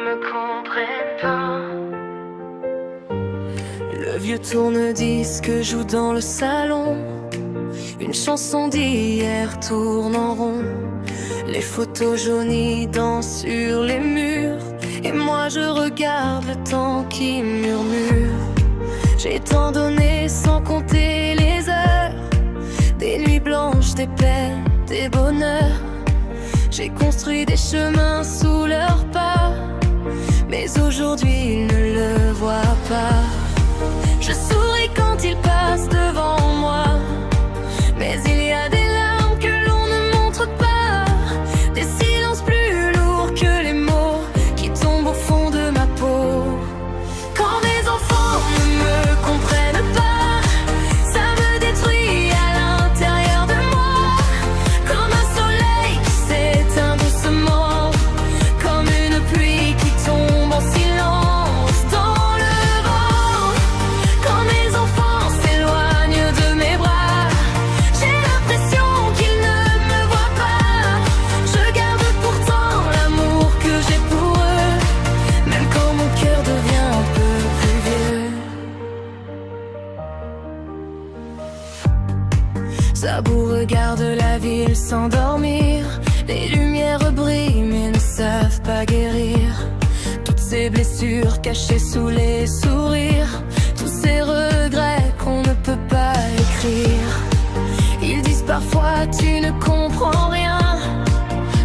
me comprennent pas. Le vieux tourne-disque joue dans le salon. Une chanson d'hier tourne en rond. Les photos jaunies dansent sur les murs. Et moi je regarde le temps qui murmure. J'ai tant donné sans compter les heures. Des nuits blanches, des peines, des bonheurs. J'ai construit des chemins sous leurs pas. Mais aujourd'hui ils ne le voient pas. Je souris quand ils passent devant moi. Mais il y a des larmes que l'on ne montre pas. Des silences plus lourds que les mots qui tombent au fond de ma peau. Quand mes enfants ne me comprennent pas, ça me détruit à l'intérieur de moi. Comme un soleil qui s'éteint doucement, comme une pluie qui tombe en silence dans le vent. Quand mes enfants s'éloignent de mes bras, j'ai l'impression qu'ils ne me voient pas. Je garde pourtant l'amour que j'ai pour eux, même quand mon cœur devient un peu plus vieux. Sabou regarde la ville s'endormir. Les lumières brillent mais ne savent pas guérir. Toutes ces blessures cachées sous les sourires. Tous ces regrets qu'on ne peut pas écrire. Ils disent parfois tu ne comprends rien,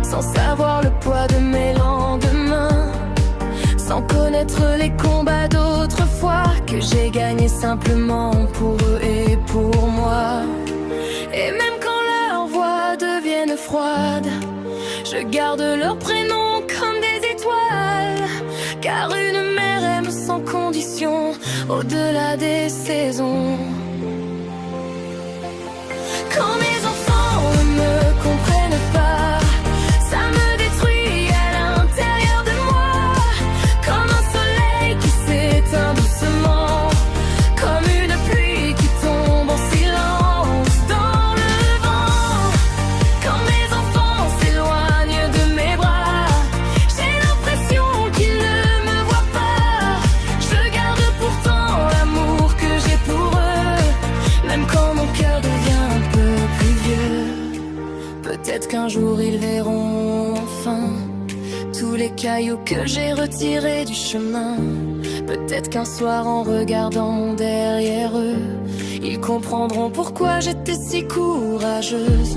sans savoir le poids de mes lendemains, sans connaître les combats d'autrefois que j'ai gagnés simplement pour eux et pour moi. Et même quand leurs voix deviennent froides, je garde leurs prénoms comme des étoiles. Car une mère aime sans condition, au-delà des saisons. Quand mes enfants ne me comprennent pas, ça me détruit à l'intérieur de moi. Comme un soleil qui s'éteint doucement, comme une pluie qui tombe en silence dans le vent. Quand mes enfants s'éloignent de mes bras, j'ai l'impression qu'ils ne me voient pas. Je garde pourtant l'amour que j'ai pour eux, même quand mon cœur devient un peu plus vieux. Peut-être qu'un jour ils verront enfin tous les cailloux que j'ai retirés du chemin. Peut-être qu'un soir en regardant derrière eux, ils comprendront pourquoi j'étais si courageuse.